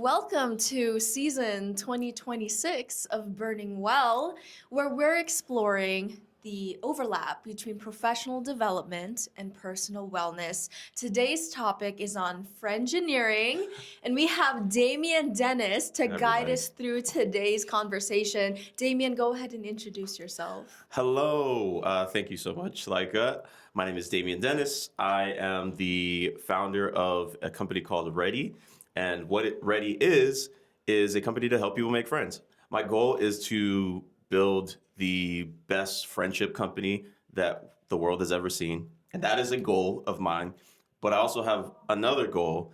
Welcome to season 2026 of Burning Well, where we're exploring the overlap between professional development and personal wellness. Today's topic is on friendgineering, and we have Damien Dennis to guide us through today's conversation. Damien, go ahead and introduce yourself. Hello, thank you so much, Lyka. My name is Damien Dennis. I am the founder of a company called Readi. And what Readi is a company to help people make friends. My goal is to build the best friendship company that the world has ever seen. And that is a goal of mine. But I also have another goal,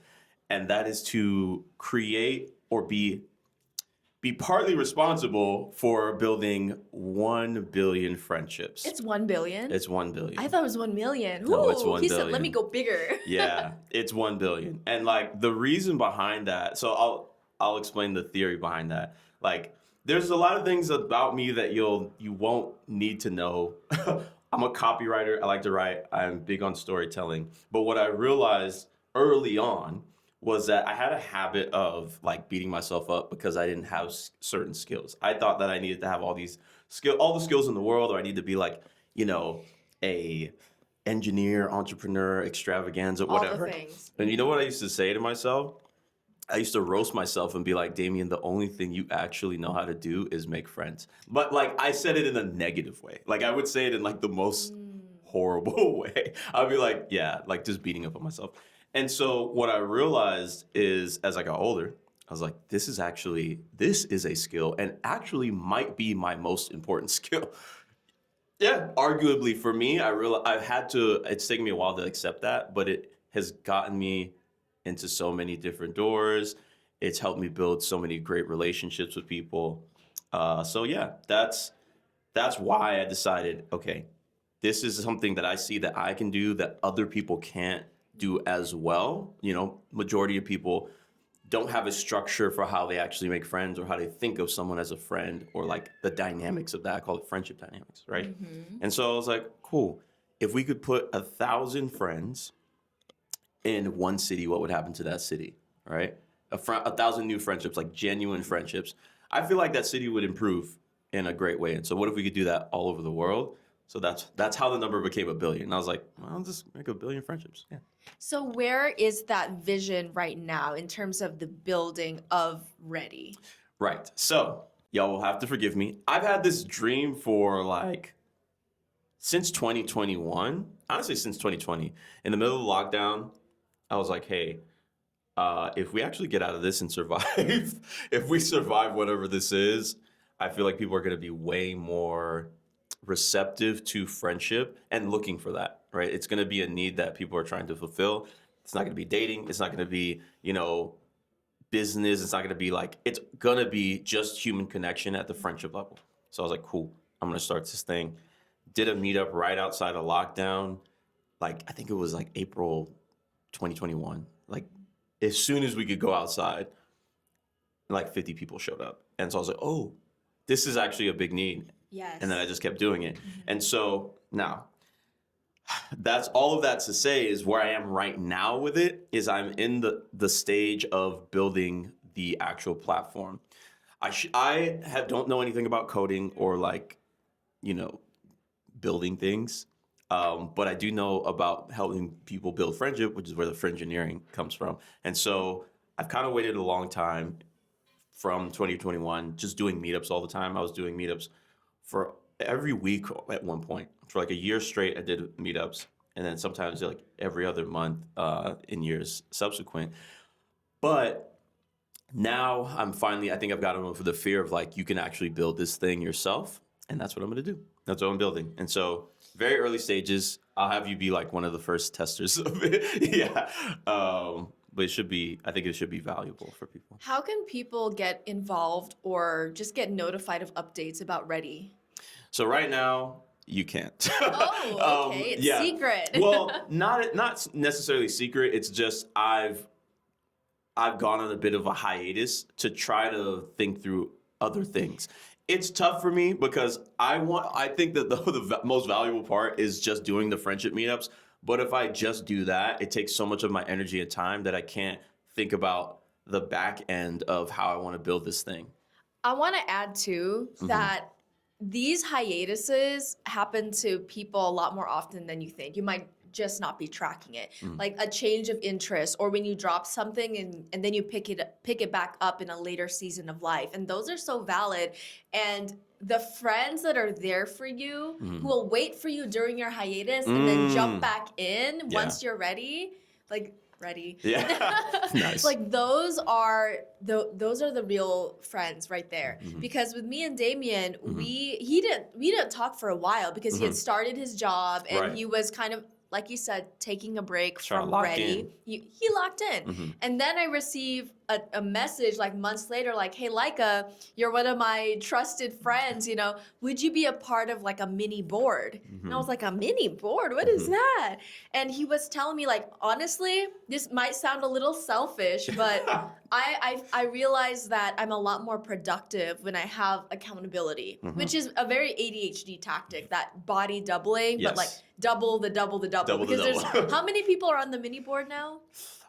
and that is to create or be partly responsible for building 1 billion friendships. It's 1 billion? It's 1 billion. I thought it was 1 million. No, it's 1 he billion. said, let me go bigger. Yeah, it's 1 billion. And like the reason behind that, so I'll explain the theory behind that. Like there's a lot of things about me that you won't need to know. I'm a copywriter. I like to write. I'm big on storytelling. But what I realized early on was that I had a habit of like beating myself up because I didn't have certain skills. I thought that I needed to have all the skills in the world, or I need to be like, a engineer, entrepreneur, extravaganza, whatever. All the things. And you know what I used to say to myself? I used to roast myself and be like, Damien, the only thing you actually know how to do is make friends. But like I said it in a negative way. Like I would say it in like the most horrible way. I'd be like, yeah, like just beating up on myself. And so what I realized is as I got older, I was like, this is a skill and actually might be my most important skill. Yeah, arguably for me, it's taken me a while to accept that, but it has gotten me into so many different doors. It's helped me build so many great relationships with people. So yeah, that's why I decided, okay, this is something that I see that I can do that other people can't do as well. Majority of people don't have a structure for how they actually make friends or how they think of someone as a friend or like the dynamics of that. I call it friendship dynamics, right? Mm-hmm. And so I was like, cool. If we could put 1,000 friends in one city, what would happen to that city, right? 1,000 new friendships, like genuine friendships. I feel like that city would improve in a great way. And so what if we could do that all over the world? So that's how the number became 1 billion. And I was like, well, I'll just make 1 billion friendships. Yeah. So where is that vision right now in terms of the building of Readi? Right. So y'all will have to forgive me. I've had this dream for like since 2021, honestly, since 2020. In the middle of the lockdown, I was like, hey, if we actually get out of this and survive, if we survive whatever this is, I feel like people are going to be way more receptive to friendship and looking for that, right? It's going to be a need that people are trying to fulfill. It's not going to be dating. It's not going to be, business. It's not going to be like, it's going to be just human connection at the friendship level. So I was like, cool, I'm going to start this thing. Did a meetup right outside of lockdown. Like, I think it was like April 2021. Like as soon as we could go outside, like 50 people showed up. And so I was like, oh, this is actually a big need. Yes. And then I just kept doing it. Mm-hmm. And so now, that's all of that to say is where I am right now with it is I'm in the stage of building the actual platform. Don't know anything about coding or like, building things. But I do know about helping people build friendship, which is where the friendgineering comes from. And so I've kind of waited a long time from 2021, just doing meetups all the time. I was doing meetups for every week at one point. For like a year straight, I did meetups. And then sometimes like every other month in years subsequent. But now I think I've gotten over the fear of like, you can actually build this thing yourself. And that's what I'm going to do. That's what I'm building. And so very early stages, I'll have you be like one of the first testers of it. Yeah. But I think it should be valuable for people. How can people get involved or just get notified of updates about Readi? So right now, you can't. Oh, okay. It's secret. Well, not necessarily secret. It's just I've gone on a bit of a hiatus to try to think through other things. It's tough for me because I think that the most valuable part is just doing the friendship meetups. But if I just do that, it takes so much of my energy and time that I can't think about the back end of how I want to build this thing. I want to add too that these hiatuses happen to people a lot more often than you think. You might just not be tracking it. Like a change of interest, or when you drop something and then you pick it back up in a later season of life. And those are so valid. And the friends that are there for you, who will wait for you during your hiatus and then jump back in once you're ready, like ready. Yeah. Nice. Like those are the real friends right there. Because with me and Damien, we didn't talk for a while because he had started his job and he was kind of, like you said, taking a break from Readi. He locked in. And then I received a message like months later, like, hey, Lyka, you're one of my trusted friends, you know, would you be a part of like a mini board? And I was like, a mini board? What is that? And he was telling me, like, honestly, this might sound a little selfish, but I realized that I'm a lot more productive when I have accountability, which is a very ADHD tactic, that body doubling, but like double the double. Because there's how many people are on the mini board now?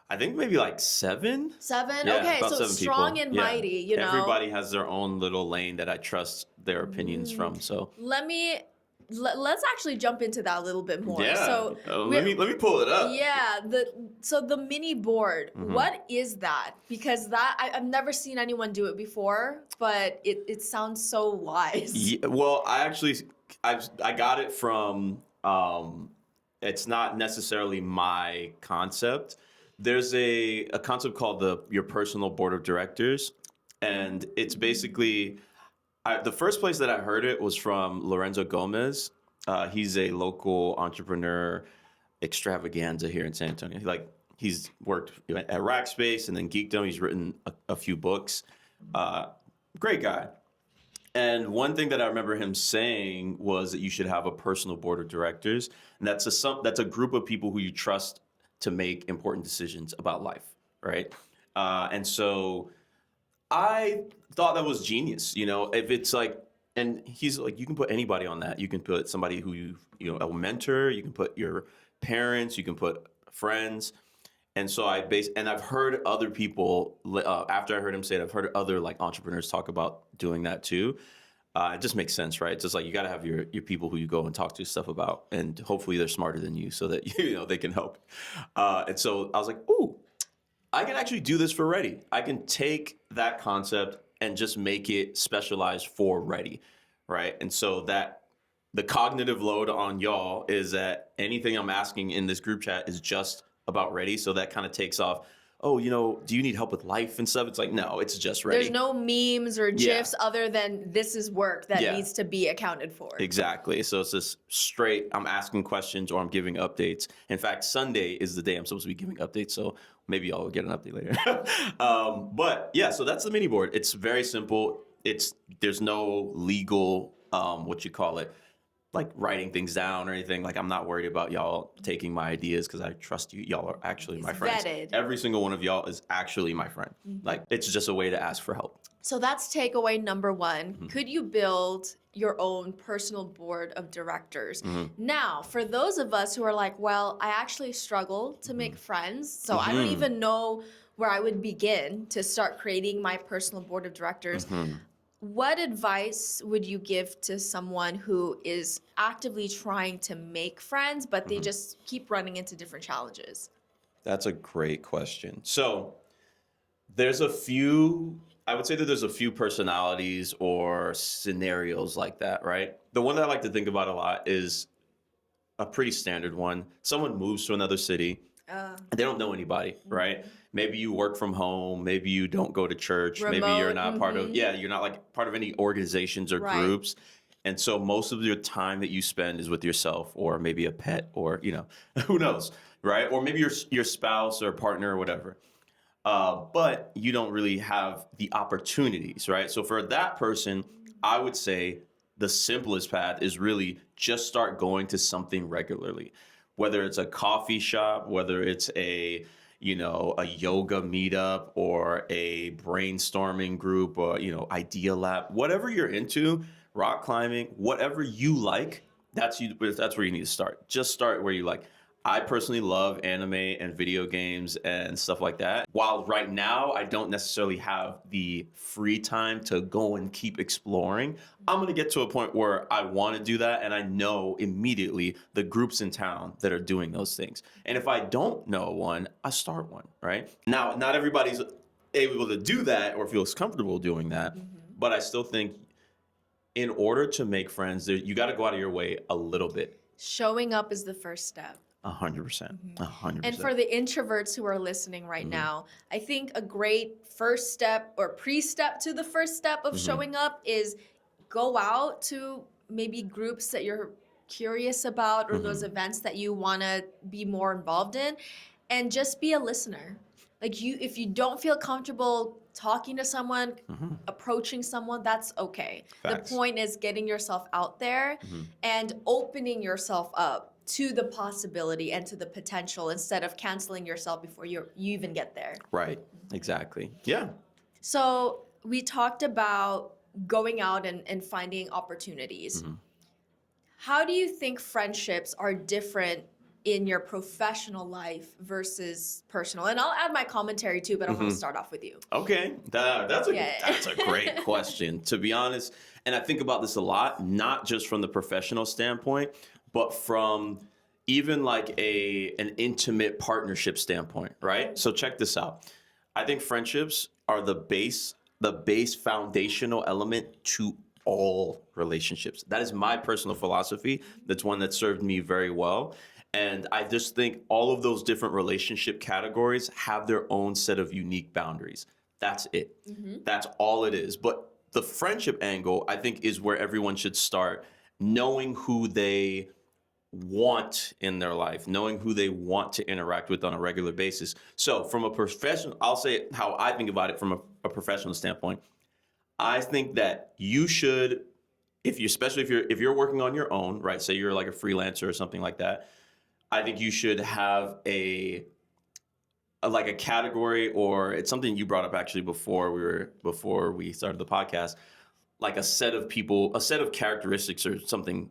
I think maybe like 7. 7? Yeah, okay, about so 7 strong people. and mighty, you know. Everybody has their own little lane that I trust their opinions from. So let's actually jump into that a little bit more. Yeah. So let me pull it up. Yeah, the mini board. What is that? Because I've never seen anyone do it before, but it sounds so wise. Yeah, well, I got it from. It's not necessarily my concept. There's a concept called your personal board of directors, and it's basically the first place that I heard it was from Lorenzo Gomez. He's a local entrepreneur extravaganza here in San Antonio. He's worked at Rackspace and then Geekdom. He's written a few books. Great guy. And one thing that I remember him saying was that you should have a personal board of directors, and that's a group of people who you trust to make important decisions about life, right? And so I thought that was genius. You know, if it's like, and he's like, you can put anybody on that. You can put somebody who you know, a mentor. You can put your parents. You can put friends. And so I've heard other people, after I heard him say it, I've heard other like entrepreneurs talk about doing that too. It just makes sense, right? It's just like you got to have your people who you go and talk to stuff about, and hopefully they're smarter than you so that you know they can help. And so I was like, ooh, I can actually do this for Readi. I can take that concept and just make it specialized for Readi, right? And so that the cognitive load on y'all is that anything I'm asking in this group chat is just about Readi. So that kind of takes off, oh, you know, do you need help with life and stuff? It's like, no, it's just Readi. There's no memes or GIFs other than this is work that needs to be accounted for. Exactly. So it's just straight, I'm asking questions or I'm giving updates. In fact, Sunday is the day I'm supposed to be giving updates. So maybe I'll get an update later. But yeah, so that's the mini board. It's very simple. There's no legal, like writing things down or anything. Like, I'm not worried about y'all taking my ideas because I trust you. Y'all are actually my friends. Vetted. Every single one of y'all is actually my friend. Like, it's just a way to ask for help. So that's takeaway number 1. Could you build your own personal board of directors? Now, for those of us who are like, well, I actually struggle to make friends, so I don't even know where I would begin to start creating my personal board of directors. What advice would you give to someone who is actively trying to make friends, but they just keep running into different challenges? That's a great question. So I would say that there's a few personalities or scenarios like that, right? The one that I like to think about a lot is a pretty standard one. Someone moves to another city. And they don't know anybody, right? Maybe you work from home. Maybe you don't go to church. Remote, maybe you're not you're not like part of any organizations or groups. And so most of your time that you spend is with yourself or maybe a pet or, you know, who knows, right? Or maybe your spouse or partner or whatever. But you don't really have the opportunities, right? So for that person, I would say the simplest path is really just start going to something regularly. Whether it's a coffee shop, whether it's a yoga meetup or a brainstorming group or, idea lab, whatever you're into, rock climbing, whatever you like, that's where you need to start. Just start where you like. I personally love anime and video games and stuff like that. While right now I don't necessarily have the free time to go and keep exploring, I'm going to get to a point where I want to do that, and I know immediately the groups in town that are doing those things. And if I don't know one, I start one, right? Now, not everybody's able to do that or feels comfortable doing that, but I still think in order to make friends, you got to go out of your way a little bit. Showing up is the first step. 100%. 100%. And for the introverts who are listening right now, I think a great first step or pre-step to the first step of showing up is go out to maybe groups that you're curious about or those events that you want to be more involved in, and just be a listener. Like if you don't feel comfortable talking to someone, approaching someone, that's okay. Facts. The point is getting yourself out there and opening yourself up to the possibility and to the potential instead of canceling yourself before you even get there. Right. Exactly. Yeah. So we talked about going out and finding opportunities. How do you think friendships are different in your professional life versus personal? And I'll add my commentary too, but I want to start off with you. Okay. That's a great question, to be honest. And I think about this a lot, not just from the professional standpoint, but from even like an intimate partnership standpoint, right? So check this out. I think friendships are the base foundational element to all relationships. That is my personal philosophy. That's one that served me very well. And I just think all of those different relationship categories have their own set of unique boundaries. That's it. That's all it is. But the friendship angle, I think, is where everyone should start, knowing who they want in their life, knowing who they want to interact with on a regular basis. So from a professional, I'll say how I think about it from a professional standpoint. I think that you should, especially if you're working on your own, right? Say you're like a freelancer or something like that. I think you should have a category, or it's something you brought up actually before we started the podcast, like a set of people, a set of characteristics or something,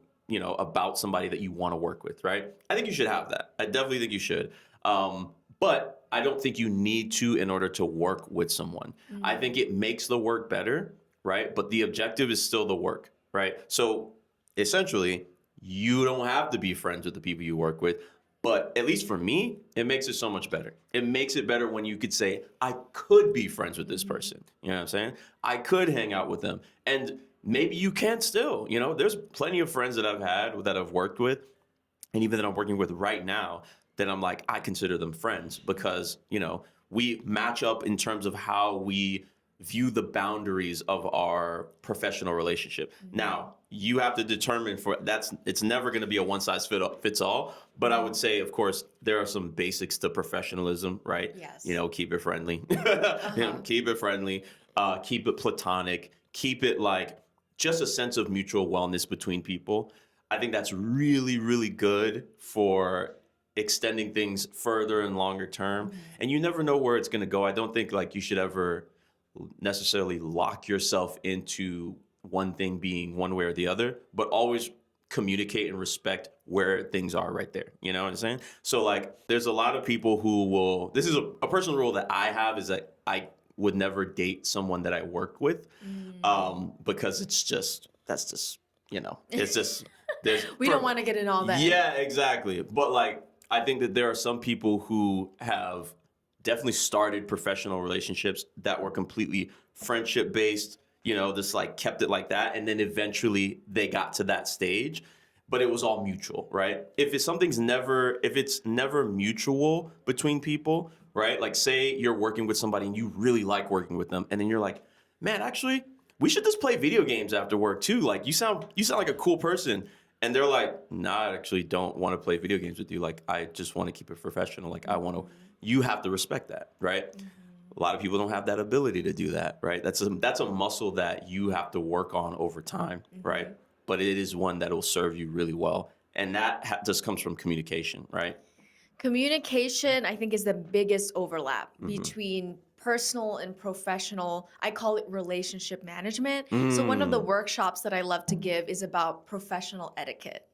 about somebody that you want to work with, right? I think you should have that. I definitely think you should. But I don't think you need to in order to work with someone. I think it makes the work better, right? But the objective is still the work, right? So essentially, you don't have to be friends with the people you work with. But at least for me, it makes it so much better. It makes it better when you could say, I could be friends with this person. You know what I'm saying? I could hang out with them. And maybe you can still. There's plenty of friends that I've had, that I've worked with, and even that I'm working with right now, that I'm like, I consider them friends because, we match up in terms of how we view the boundaries of our professional relationship. Now, you have to determine it's never going to be a one size fits all, but I would say, of course, there are some basics to professionalism, right? Yes. Keep it friendly, keep it friendly, keep it platonic, keep it like just a sense of mutual wellness between people. I think that's really, really good for extending things further and longer term. And you never know where it's going to go. I don't think like you should ever necessarily lock yourself into one thing being one way or the other, but always communicate and respect where things are right there. You know what I'm saying? So like there's a lot of people who will, this is a personal rule that I have, is that I would never date someone that I work with, because it's just we don't want to get in all that. Yeah, exactly. But like, I think that there are some people who have definitely started professional relationships that were completely friendship based, just like kept it like that. And then eventually they got to that stage, but it was all mutual, right? If it's never mutual between people, right? Like say you're working with somebody and you really like working with them. And then you're like, man, actually, we should just play video games after work too. Like you sound like a cool person. And they're like, nah, I actually don't want to play video games with you. Like, I just want to keep it professional. Like, you have to respect that, right? A lot of people don't have that ability to do that, right? That's a muscle that you have to work on over time, right? But it is one that will serve you really well. And that just comes from communication, right? Communication, I think, is the biggest overlap between personal and professional. I call it relationship management. So one of the workshops that I love to give is about professional etiquette.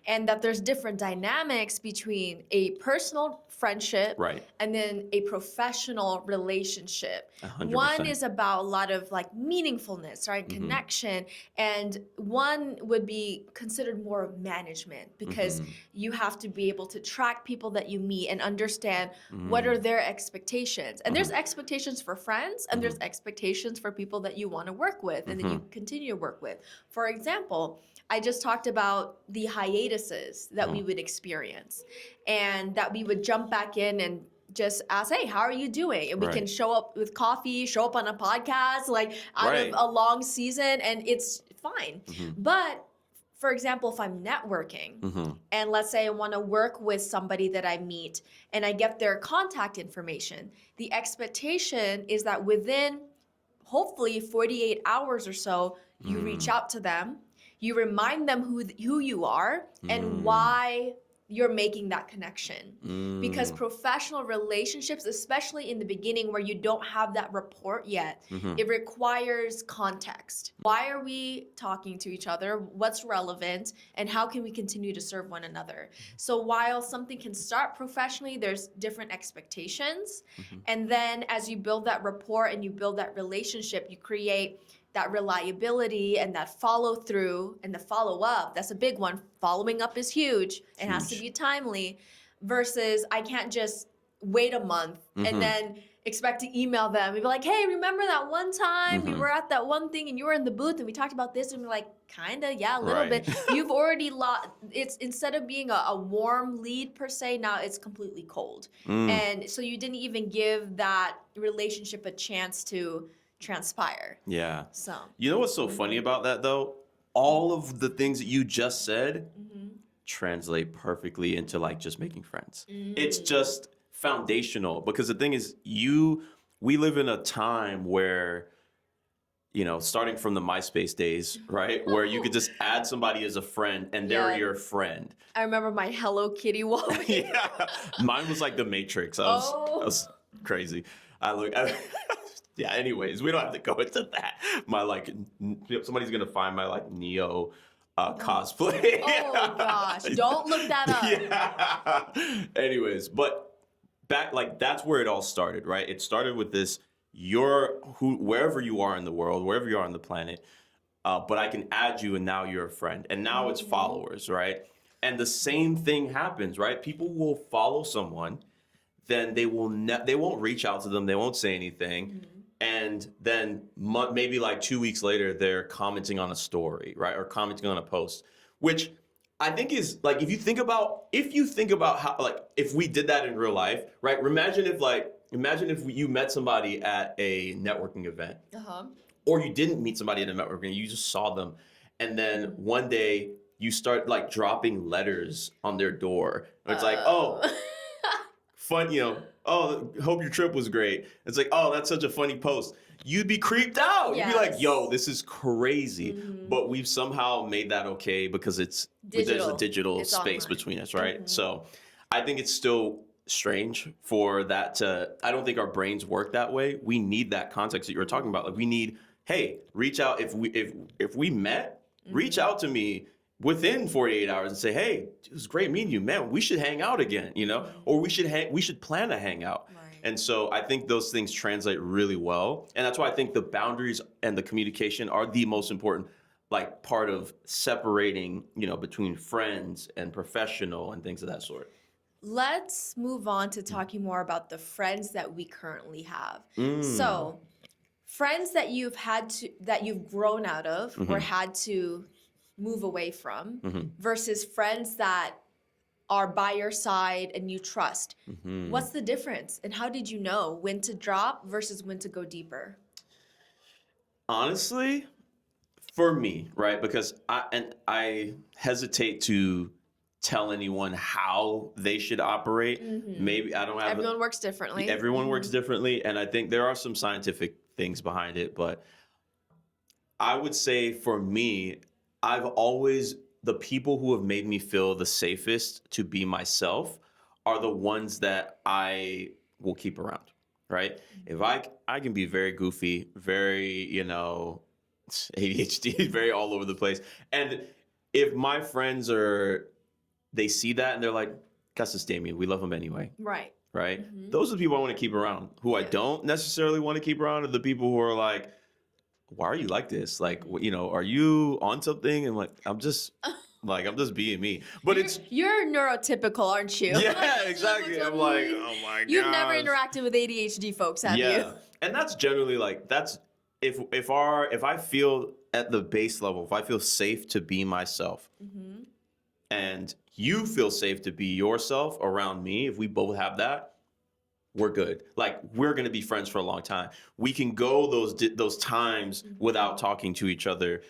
and that there's different dynamics between a personal friendship Right. and then a professional relationship. 100%. One is about a lot of like meaningfulness, right? Connection. And one would be considered more of management because you have to be able to track people that you meet and understand what are their expectations. And there's expectations for friends and there's expectations for people that you want to work with and that you continue to work with. For example, I just talked about the hiatuses that we would experience and that we would jump back in and just ask, hey, how are you doing? And we can show up with coffee, show up on a podcast, like out of a long season, and it's fine. But for example, if I'm networking and let's say I want to work with somebody that I meet and I get their contact information, the expectation is that within hopefully 48 hours or so, you reach out to them, you remind them who you are and why you're making that connection. Because professional relationships, especially in the beginning where you don't have that rapport yet, it requires context. Why are we talking to each other? What's relevant? And how can we continue to serve one another? So while something can start professionally, there's different expectations. And then as you build that rapport and you build that relationship, you create that reliability and that follow through and the follow up. That's a big one. Following up is huge. It has to be timely versus I can't just wait a month and then expect to email them and be like, hey, remember that one time we were at that one thing and you were in the booth and we talked about this, and we're like, kinda, yeah, a little bit. You've already lost. It's instead of being a warm lead per se, now it's completely cold. And so you didn't even give that relationship a chance to transpire. Yeah. So You know what's so funny about that though? All of the things that you just said translate perfectly into like just making friends. It's just foundational because the thing is we live in a time where, you know, starting from the MySpace days, right? Where you could just add somebody as a friend and they're your friend. I remember my Hello Kitty wall. Yeah. Mine was like the Matrix. I was crazy. Yeah, anyways, we don't have to go into that. My like, somebody's gonna find my like Neo cosplay. Oh gosh, don't look that up. Yeah. Anyways, but back like that's where it all started, right? It started with this: wherever you are in the world, wherever you are on the planet, but I can add you, and now you're a friend, and now it's followers, right? And the same thing happens, right? People will follow someone, then they won't reach out to them, they won't say anything. And then maybe like 2 weeks later, they're commenting on a story, right? Or commenting on a post, which I think is like, if you think about how, like, if we did that in real life, right? Imagine if you met somebody at a networking event or you didn't meet somebody at a networking event, you just saw them. And then one day you start like dropping letters on their door. It's like, oh, fun, you know, oh, hope your trip was great. It's like, oh, that's such a funny post. You'd be creeped out. You'd be like, yo, this is crazy. But we've somehow made that okay because there's a digital space between us, right? So I think it's still strange for that I don't think our brains work that way. We need that context that you were talking about. Like we need, hey, reach out. If we met, reach out to me within 48 hours and say, hey, it was great meeting you, man. We should hang out again, you know, or we should plan to hang out. Right. And so I think those things translate really well. And that's why I think the boundaries and the communication are the most important, like part of separating, you know, between friends and professional and things of that sort. Let's move on to talking more about the friends that we currently have. So friends that you've grown out of or had to move away from versus friends that are by your side and you trust. What's the difference? And how did you know when to drop versus when to go deeper? Honestly, for me, right? Because I hesitate to tell anyone how they should operate. Maybe I don't have Everyone works differently. Everyone works differently, and I think there are some scientific things behind it, but I would say for me, the people who have made me feel the safest to be myself are the ones that I will keep around, right? If I can be very goofy, very, you know, ADHD, very all over the place. And if my friends they see that and they're like, that's just Damien, we love him anyway. Right. Right? Mhm. Those are the people I want to keep around. Who I Yeah. don't necessarily want to keep around are the people who are like, why are you like this? Like, you know, are you on something? And like, I'm just being me. But You're neurotypical, aren't you? yeah, exactly. I'm like, oh my god. You've never interacted with ADHD folks, have you? And that's generally like if I feel at the base level, if I feel safe to be myself, Mm-hmm. and you feel safe to be yourself around me, if we both have that, we're good. Like, we're gonna be friends for a long time. We can go those times without talking to each other,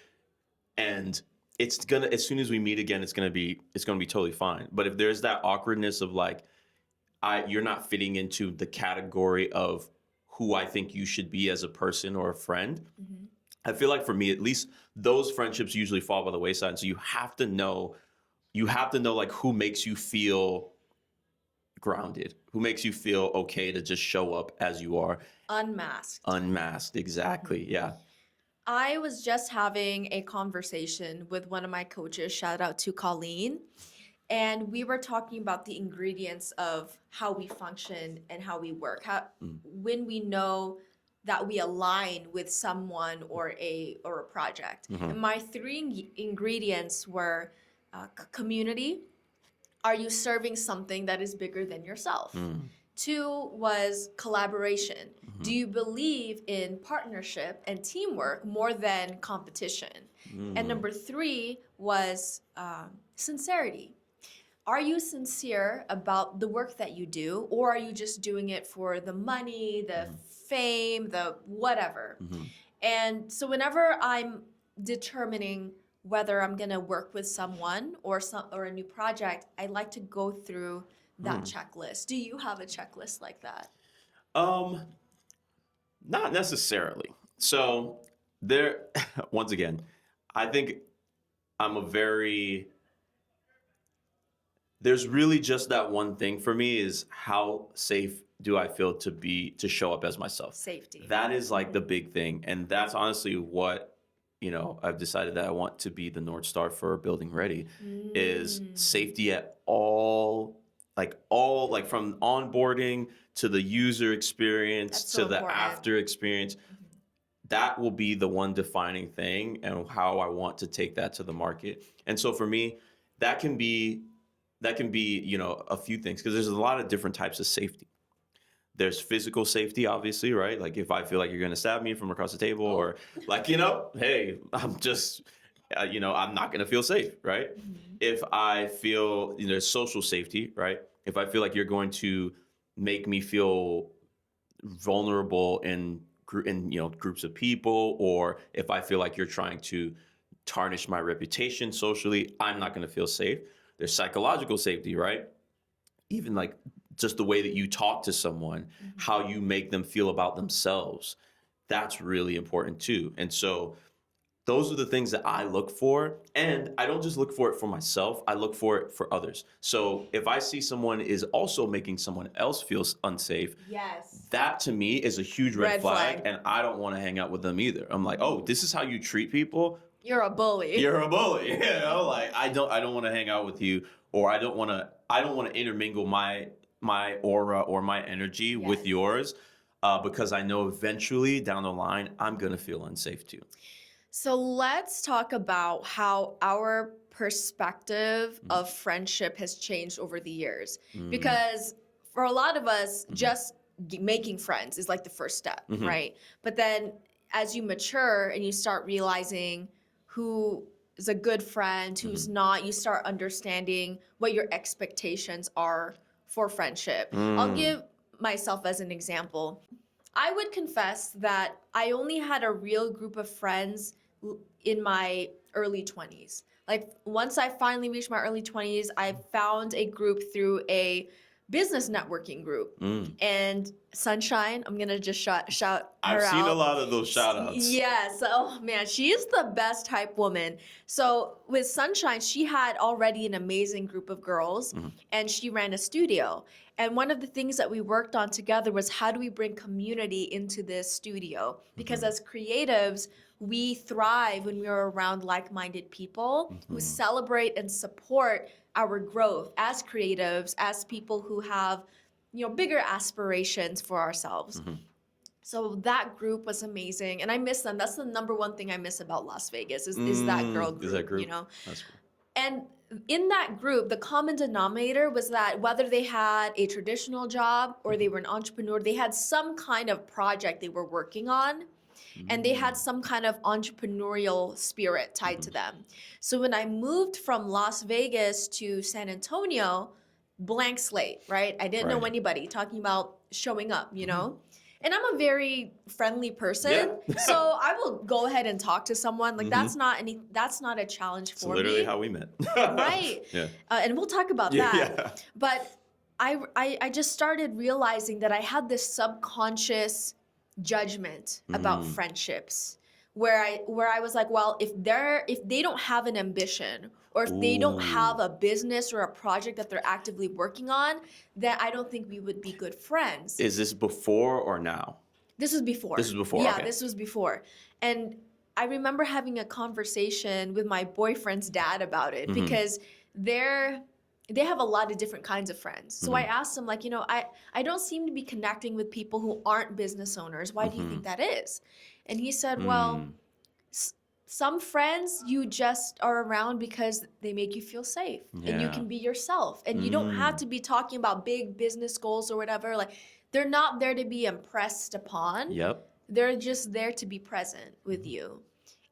and it's gonna, as soon as we meet again, it's gonna be totally fine. But if there's that awkwardness of like, you're not fitting into the category of who I think you should be as a person or a friend, Mm-hmm. I feel like for me, at least, those friendships usually fall by the wayside. So you have to know like who makes you feel grounded, who makes you feel okay to just show up as you are. Unmasked, exactly. Yeah. I was just having a conversation with one of my coaches, shout out to Colleen, and we were talking about the ingredients of how we function and how we work. When we know that we align with someone or a project. And my three ingredients were community. Are you serving something that is bigger than yourself? 2 was collaboration. Do you believe in partnership and teamwork more than competition? And number 3 was sincerity. Are you sincere about the work that you do, or are you just doing it for the money, the fame, the whatever? And so whenever I'm determining whether I'm gonna work with someone or a new project, I like to go through that checklist. Do you have a checklist like that? Not necessarily. So there, once again, I think I'm there's really just that one thing for me, is how safe do I feel to show up as myself? Safety. That is like the big thing. And that's honestly what, I've decided that I want to be the North Star for building Ready, is safety at all from onboarding to the user experience That's to so the important. after experience. That will be the one defining thing, and how I want to take that to the market. And so for me, that can be, a few things, because there's a lot of different types of safety. There's physical safety, obviously, right? Like, if I feel like you're going to stab me from across the table, or like, hey, I'm just, I'm not going to feel safe, right? If I feel, there's social safety, right? If I feel like you're going to make me feel vulnerable in groups of people, or if I feel like you're trying to tarnish my reputation socially, I'm not going to feel safe. There's psychological safety, right? Even like just the way that you talk to someone, how you make them feel about themselves, that's really important too. And so those are the things that I look for. And I don't just look for it for myself, I look for it for others. So if I see someone is also making someone else feel unsafe, Yes. that to me is a huge red Red flag, flag. and I don't want to hang out with them either. I'm like, oh, this is how you treat people? You're a bully. You're a bully. Like, I don't want to hang out with you, or I don't want to intermingle my aura or my energy with yours, because I know eventually down the line I'm gonna feel unsafe too. So let's talk about how our perspective of friendship has changed over the years. Because for a lot of us, just making friends is like the first step, right? But then as you mature and you start realizing who is a good friend, who's not, you start understanding what your expectations are for friendship. I'll give myself as an example. I would confess that I only had a real group of friends in my early 20s. Like, once I finally reached my early 20s, I found a group through a business networking group. And Sunshine, I'm gonna just shout her I've seen out. a lot of those shout outs. Yes. Oh man, she is the best type woman. So with Sunshine, she had already an amazing group of girls and she ran a studio. And one of the things that we worked on together was how do we bring community into this studio? Because as creatives, we thrive when we're around like-minded people who celebrate and support our growth as creatives, as people who have, bigger aspirations for ourselves. So that group was amazing, and I miss them. That's the number one thing I miss about Las Vegas is that girl group. Is that group? That's cool. And in that group, the common denominator was that whether they had a traditional job or they were an entrepreneur, they had some kind of project they were working on, and they had some kind of entrepreneurial spirit tied to them. So when I moved from Las Vegas to San Antonio, blank slate, right? I didn't know Right. anybody, talking about showing up, And I'm a very friendly person, Yeah. so I will go ahead and talk to someone. Like that's not a challenge It's for literally me. how we met. Right. Yeah. And we'll talk about that. Yeah. But I just started realizing that I had this subconscious judgment about friendships where I was like, well, if they don't have an ambition or if they don't have a business or a project that they're actively working on, then I don't think we would be good friends. Is this before or now? This was before. This was before, Yeah, okay. this was before. And I remember having a conversation with my boyfriend's dad about it because they have a lot of different kinds of friends. So I asked him, like, I don't seem to be connecting with people who aren't business owners. Why do you think that is? And he said, well, some friends you just are around because they make you feel safe and you Yeah. can be yourself. And you don't have to be talking about big business goals or whatever. Like, they're not there to be impressed upon. Yep. They're just there to be present with you.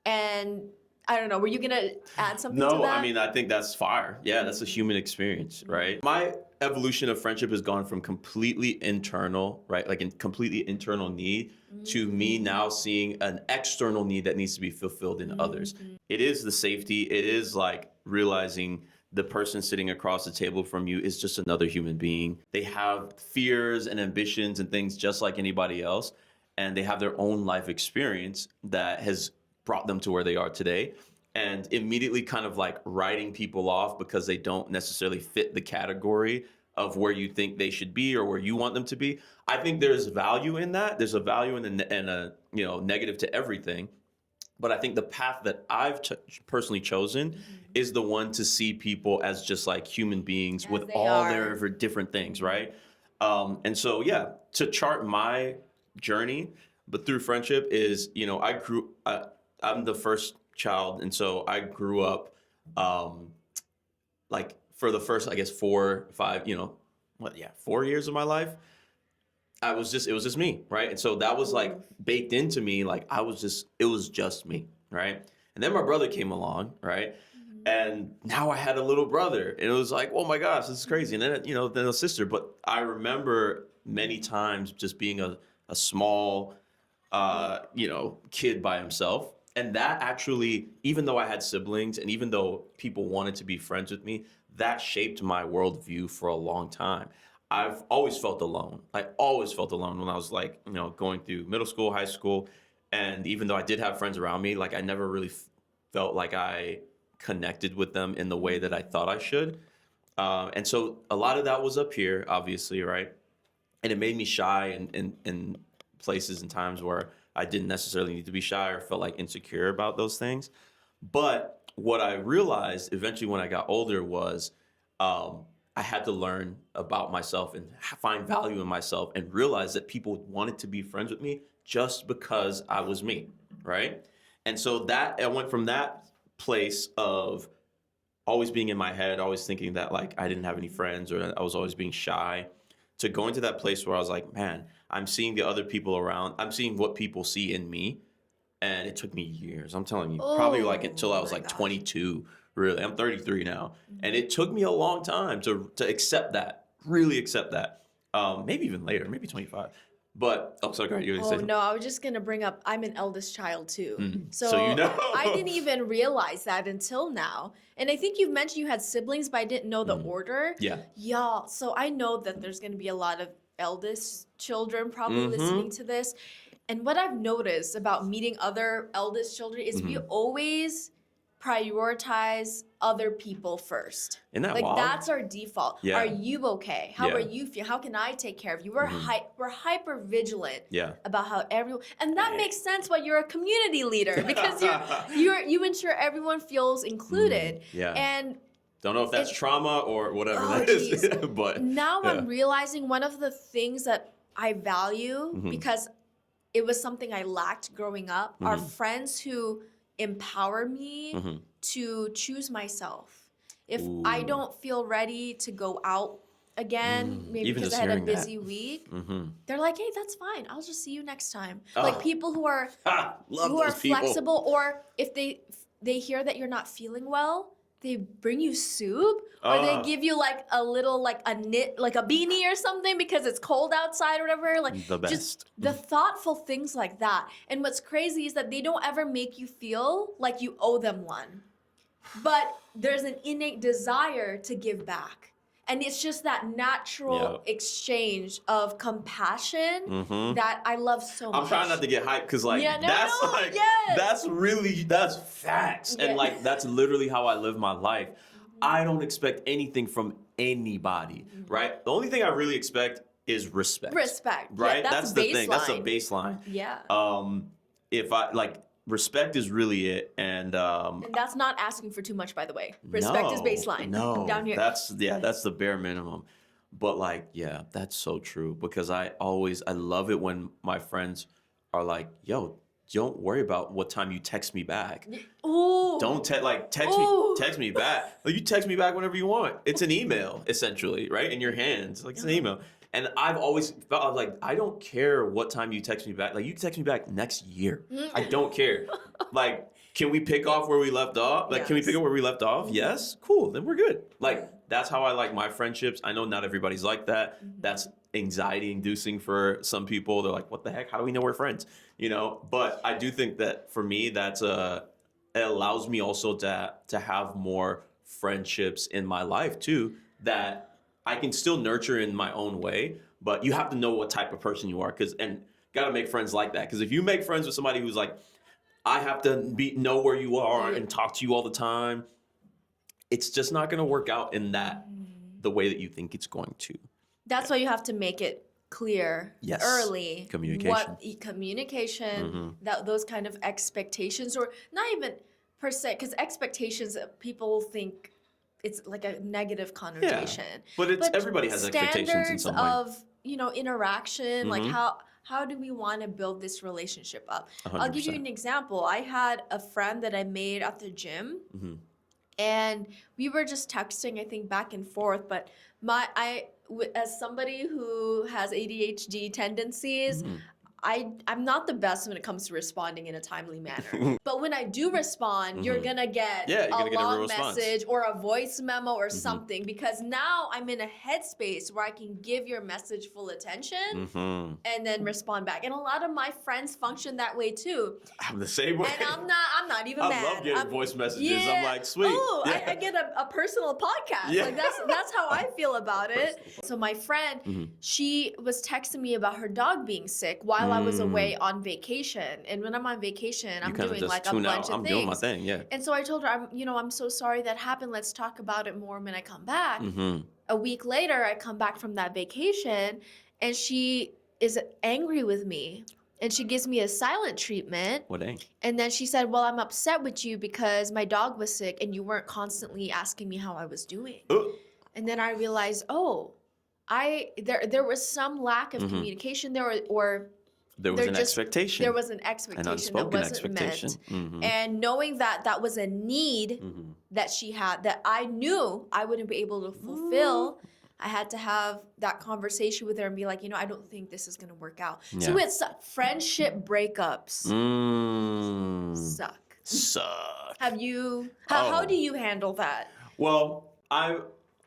And I don't know, were you going to add something to No, that? I mean, I think that's fire. Yeah, that's a human experience, right? My evolution of friendship has gone from completely internal, right? Like a completely internal need to me now seeing an external need that needs to be fulfilled in others. It is the safety. It is like realizing the person sitting across the table from you is just another human being. They have fears and ambitions and things just like anybody else. And they have their own life experience that has brought them to where they are today. And immediately kind of like writing people off because they don't necessarily fit the category of where you think they should be or where you want them to be. I think there's value in that. There's a value in a negative to everything. But I think the path that I've personally chosen is the one to see people as just like human beings with they all are. their different things, right? And so, yeah, to chart my journey, but through friendship is, I'm the first child. And so I grew up like for the first, I guess, 4, 5, 4 years of my life. It was just me, right? And so that was like baked into me, like it was just me, right? And then my brother came along, right? And now I had a little brother, and it was like, oh my gosh, this is crazy. And then, then a sister. But I remember many times just being a small, kid by himself. And that actually, even though I had siblings and even though people wanted to be friends with me, that shaped my worldview for a long time. I've always felt alone. I always felt alone when I was like, going through middle school, high school. And even though I did have friends around me, like I never really felt like I connected with them in the way that I thought I should. And so a lot of that was up here, obviously, right? And it made me shy in places and times where I didn't necessarily need to be shy or felt like insecure about those things. But what I realized eventually when I got older was I had to learn about myself and find value in myself and realize that people wanted to be friends with me just because I was me, right? And so that I went from that place of always being in my head, always thinking that like I didn't have any friends or I was always being shy, to going to that place where I was like, man, I'm seeing the other people around. I'm seeing what people see in me. And it took me years. I'm telling you, probably like until I was like 22, really. I'm 33 now. And it took me a long time to accept that, really accept that. Maybe even later, maybe 25. But, sorry, go ahead. You were gonna say No, I was just going to bring up, I'm an eldest child too. So I didn't even realize that until now. And I think you've mentioned you had siblings, but I didn't know the order. Yeah. Yeah, so I know that there's going to be a lot of eldest children probably listening to this. And what I've noticed about meeting other eldest children is we always prioritize other people first. Isn't that Like wild? that's our default. Yeah. Are you okay? How Yeah. are you feeling? How can I take care of you? We're hyper vigilant Yeah. about how everyone, and that makes sense why you're a community leader, because you ensure everyone feels included. Yeah. And don't know if that's trauma or whatever Oh, that is, geez. but now yeah. I'm realizing one of the things that I value because it was something I lacked growing up are friends who empower me to choose myself. If I don't feel ready to go out again, maybe Even because just I had a hearing that. busy week, they're like, hey, that's fine. I'll just see you next time. Oh. Like people who are love those people. flexible, or if they hear that you're not feeling well, they bring you soup, or they give you like a little like a knit, like a beanie or something because it's cold outside or whatever. Like The best. just the thoughtful things like that. And what's crazy is that they don't ever make you feel like you owe them one, but there's an innate desire to give back. And it's just that natural exchange of compassion that I love so much. I'm trying not to get hyped because that's facts. Yeah. And like that's literally how I live my life. I don't expect anything from anybody, right? The only thing I really expect is respect. Respect. Right? Yeah, that's the thing. That's a baseline. baseline. Yeah. If I like respect is really it, and that's not asking for too much, by the way. Respect is baseline. No, Down here. that's the bare minimum. But like, yeah, that's so true because I love it when my friends are like, "Yo, don't worry about what time you text me back. Ooh. Don't text me back. Like, you text me back whenever you want. It's an email, essentially, right? In your hands, like it's an email." And I've always felt like, I don't care what time you text me back. Like, you can text me back next year. I don't care. Like, can we pick off where we left off? Like, can we pick up where we left off? Yes? Cool. Then we're good. Like, that's how I like my friendships. I know not everybody's like that. That's anxiety inducing for some people. They're like, what the heck? How do we know we're friends? You know? But I do think that for me, it allows me also to have more friendships in my life too, that I can still nurture in my own way, but you have to know what type of person you are, and got to make friends like that. Because if you make friends with somebody who's like, I have to know where you are and talk to you all the time, it's just not going to work out in the way that you think it's going to. That's why you have to make it clear early. Communication. That those kind of expectations, or not even per se, because expectations, people think it's like a negative connotation. Yeah, but everybody has expectations in some way. Standards of, interaction, like how do we want to build this relationship up? 100%. I'll give you an example. I had a friend that I made at the gym, and we were just texting, I think, back and forth. But as somebody who has ADHD tendencies, I'm not the best when it comes to responding in a timely manner. But when I do respond, you're going to get a long message or a voice memo or something, because now I'm in a headspace where I can give your message full attention and then respond back. And a lot of my friends function that way too. I'm the same way. And I'm not even mad. I love getting voice messages. Yeah. I'm like, sweet. Oh, I get a personal podcast. Yeah. Like that's how I feel about it. So my friend, she was texting me about her dog being sick while I was away on vacation. And when I'm on vacation, I'm doing like a bunch of things. I'm doing my thing, yeah. And so I told her, I'm so sorry that happened. Let's talk about it more when I come back. A week later, I come back from that vacation, and she is angry with me. And she gives me a silent treatment. What dang? And then she said, well, I'm upset with you because my dog was sick and you weren't constantly asking me how I was doing. And then I realized, there was some lack of communication there, or there was an expectation. There was an expectation, an unspoken that wasn't expectation. met. And knowing that was a need that she had that I knew I wouldn't be able to fulfill, I had to have that conversation with her and be like, I don't think this is going to work out. Yeah. So it's friendship breakups. Suck. Have you? How do you handle that? Well, I'm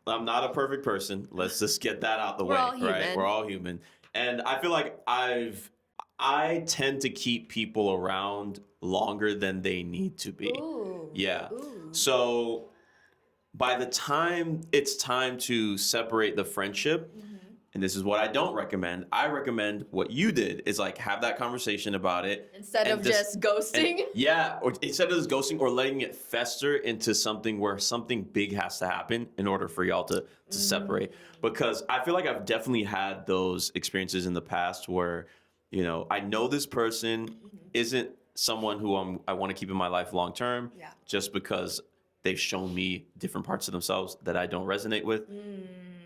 not a perfect person. Let's just get that out the way, right? We're all human. And I feel like I tend to keep people around longer than they need to be. Ooh. Yeah. Ooh. So by the time it's time to separate the friendship, And this is what I don't recommend. I recommend what you did is like have that conversation about it. Instead of just ghosting. Yeah, or instead of just ghosting or letting it fester into something where something big has to happen in order for y'all to separate. Because I feel like I've definitely had those experiences in the past where, you know, I know this person isn't someone who I want to keep in my life long term just because they've shown me different parts of themselves that I don't resonate with.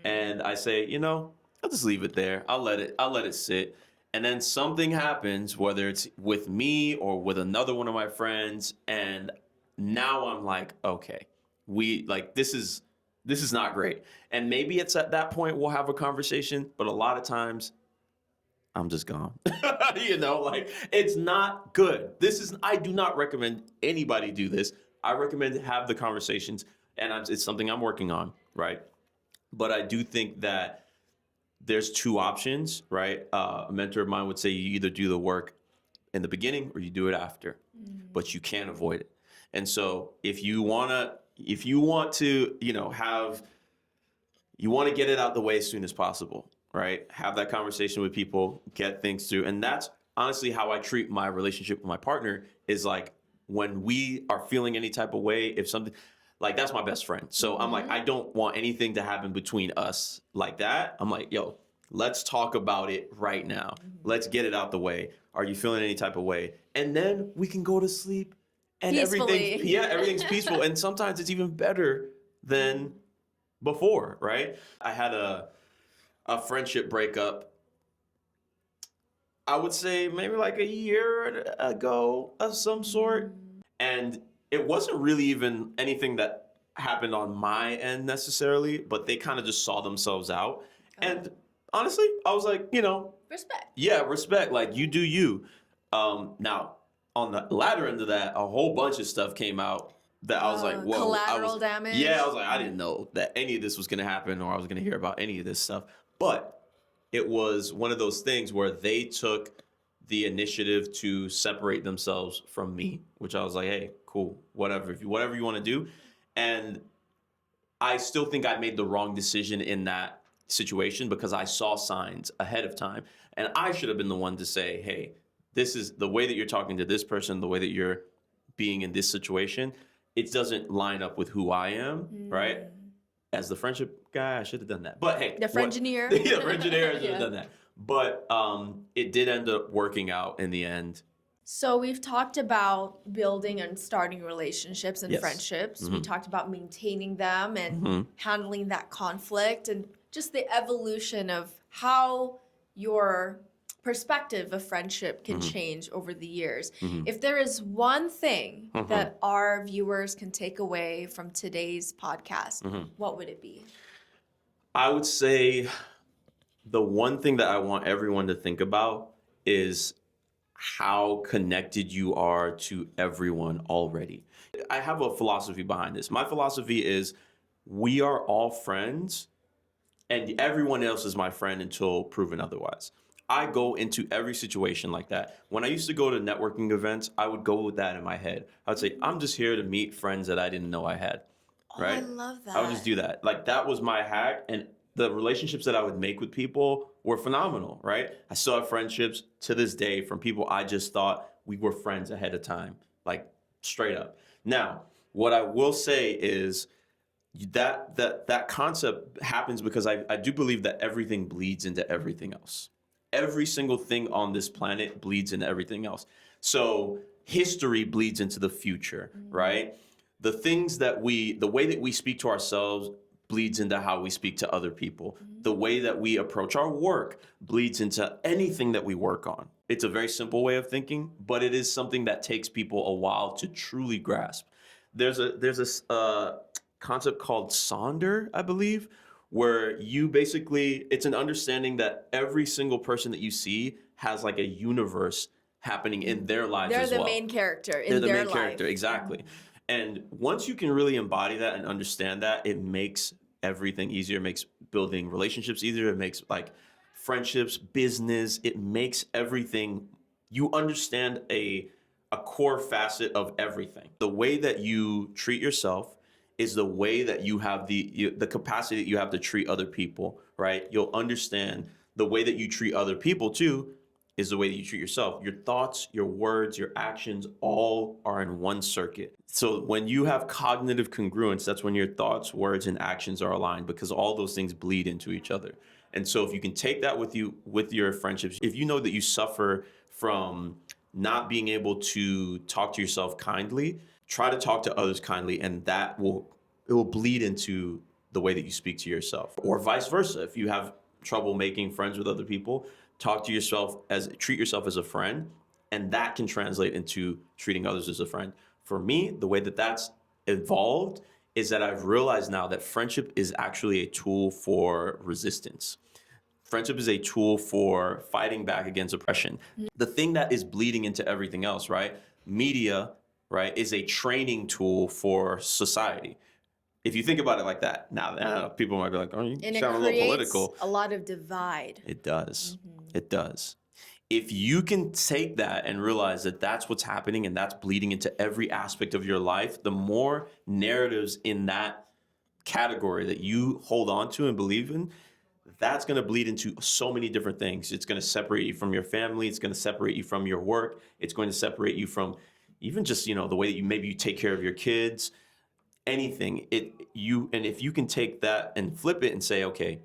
And I say, you know, I'll just leave it there. I'll let it sit. And then something happens, whether it's with me or with another one of my friends, and now I'm like, okay, this is not great. And maybe it's at that point we'll have a conversation, but a lot of times I'm just gone. You know, like it's not good. I do not recommend anybody do this. I recommend have the conversations, and it's something I'm working on, right? But I do think that there's two options, right? A mentor of mine would say you either do the work in the beginning or you do it after, but you can't avoid it. And so if you want to, you know, you want to get it out the way as soon as possible, right? Have that conversation with people, get things through. And that's honestly how I treat my relationship with my partner is like when we are feeling any type of way, if something, like that's my best friend. So I'm like, I don't want anything to happen between us like that. I'm like, yo, let's talk about it right now. Let's get it out the way. Are you feeling any type of way? And then we can go to sleep and everything's peaceful. And sometimes it's even better than before, right? I had a friendship breakup, I would say maybe like a year ago of some sort. And it wasn't really even anything that happened on my end necessarily, but they kind of just saw themselves out. And honestly, I was like, you know, Respect. Yeah, respect. Like you do you. Now, on the latter end of that, a whole bunch of stuff came out that I was like, whoa. Collateral damage. Yeah, I was like, I didn't know that any of this was going to happen or I was going to hear about any of this stuff. But it was one of those things where they took the initiative to separate themselves from me, which I was like, hey, cool, whatever you want to do. And I still think I made the wrong decision in that situation because I saw signs ahead of time. And I should have been the one to say, hey, this is the way that you're talking to this person, the way that you're being in this situation. It doesn't line up with who I am, right? As the friendship guy, I should have done that. But hey, the Friendgineer. Yeah, Friendgineer, I should have done that. But it did end up working out in the end. So we've talked about building and starting relationships and Yes. friendships. We talked about maintaining them and handling that conflict and just the evolution of how your perspective of friendship can change over the years. If there is one thing that our viewers can take away from today's podcast, what would it be? I would say the one thing that I want everyone to think about is how connected you are to everyone already. I have a philosophy behind this. My philosophy is we are all friends and everyone else is my friend until proven otherwise. I go into every situation like that. When I used to go to networking events, I would go with that in my head. I would say, I'm just here to meet friends that I didn't know I had. Right? I love that. I would just do that. Like that was my hack. And the relationships that I would make with people were phenomenal, right? I still have friendships to this day from people I just thought we were friends ahead of time, like straight up. Now, what I will say is that concept happens because I do believe that everything bleeds into everything else. Every single thing on this planet bleeds into everything else. So history bleeds into the future, right? The way that we speak to ourselves bleeds into how we speak to other people. The way that we approach our work bleeds into anything that we work on. It's a very simple way of thinking, but it is something that takes people a while to truly grasp. There's a concept called Sonder, I believe, where you basically, it's an understanding that every single person that you see has like a universe happening in their lives as well. They're the main character in They're the their main character, exactly. And once you can really embody that and understand that, it makes everything easier. It makes building relationships easier. It makes like friendships, business. It makes everything, you understand a core facet of everything. The way that you treat yourself is the way that you have the capacity that you have to treat other people, right? You'll understand the way that you treat other people too is the way that you treat yourself. Your thoughts, your words, your actions, all are in one circuit. So when you have cognitive congruence, that's when your thoughts, words, and actions are aligned, because all those things bleed into each other. And so if you can take that with you with your friendships, if you know that you suffer from not being able to talk to yourself kindly, try to talk to others kindly, and it will bleed into the way that you speak to yourself. Or vice versa. If you have trouble making friends with other people, treat yourself as a friend, and that can translate into treating others as a friend. For me, the way that that's evolved is that I've realized now that friendship is actually a tool for resistance. Friendship is a tool for fighting back against oppression. The thing that is bleeding into everything else, right? Media, right, is a training tool for society. If you think about it like that, now people might be like, "Oh, you And it sound a little creates political." a lot of divide. It does. It does. If you can take that and realize that that's what's happening and that's bleeding into every aspect of your life, the more narratives in that category that you hold on to and believe in, that's going to bleed into so many different things. It's going to separate you from your family. It's going to separate you from your work. It's going to separate you from even just, the way that you take care of your kids, anything. And if you can take that and flip it and say, okay,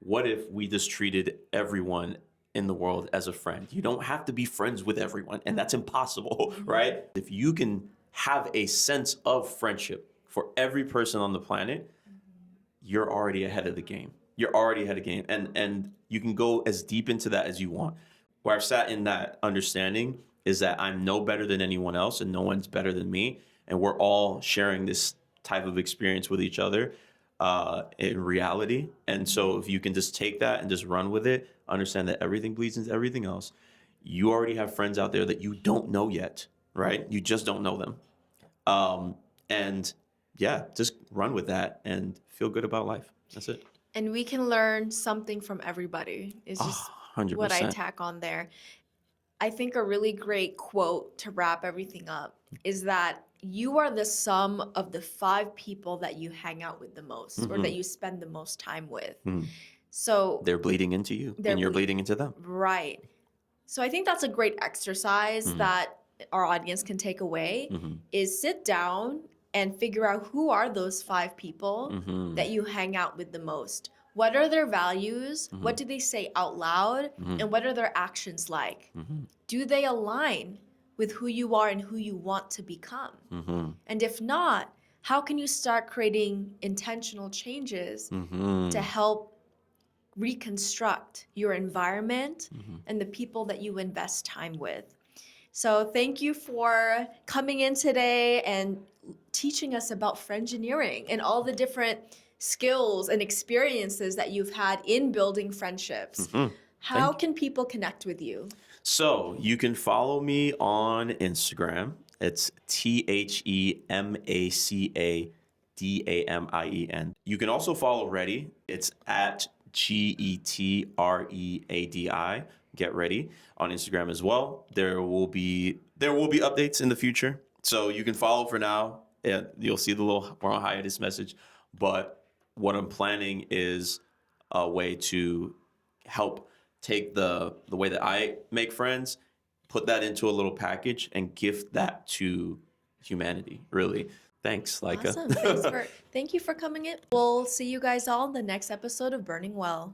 what if we just treated everyone in the world as a friend? You don't have to be friends with everyone, and that's impossible, right? If you can have a sense of friendship for every person on the planet, you're already ahead of the game. You're already ahead of the game. And you can go as deep into that as you want. Where I've sat in that understanding is that I'm no better than anyone else and no one's better than me. And we're all sharing this type of experience with each other in reality. And so if you can just take that and just run with it, understand that everything bleeds into everything else. You already have friends out there that you don't know yet, right? You just don't know them. And yeah, just run with that and feel good about life. That's it. And we can learn something from everybody, is just 100%. what I tack on there. I think a really great quote to wrap everything up is that you are the sum of the 5 people that you hang out with the most or that you spend the most time with. So they're bleeding into you and you're bleeding into them. Right. So I think that's a great exercise that our audience can take away is sit down and figure out who are those 5 people that you hang out with the most. What are their values? What do they say out loud? And what are their actions like? Do they align with who you are and who you want to become? And if not, how can you start creating intentional changes to help reconstruct your environment and the people that you invest time with? So thank you for coming in today and teaching us about friendgineering and all the different skills and experiences that you've had in building friendships. How can people connect with you? So you can follow me on Instagram. It's THEMACADAMIEN. You can also follow Readi. It's at GETREADI. Get Ready on Instagram as well. There will be updates in the future. So you can follow for now. And you'll see the little we're on hiatus message. But what I'm planning is a way to help take the way that I make friends, put that into a little package, and gift that to humanity, really. Thanks, Lyka. Awesome. Thank you for coming in. We'll see you guys all in the next episode of Burning Well.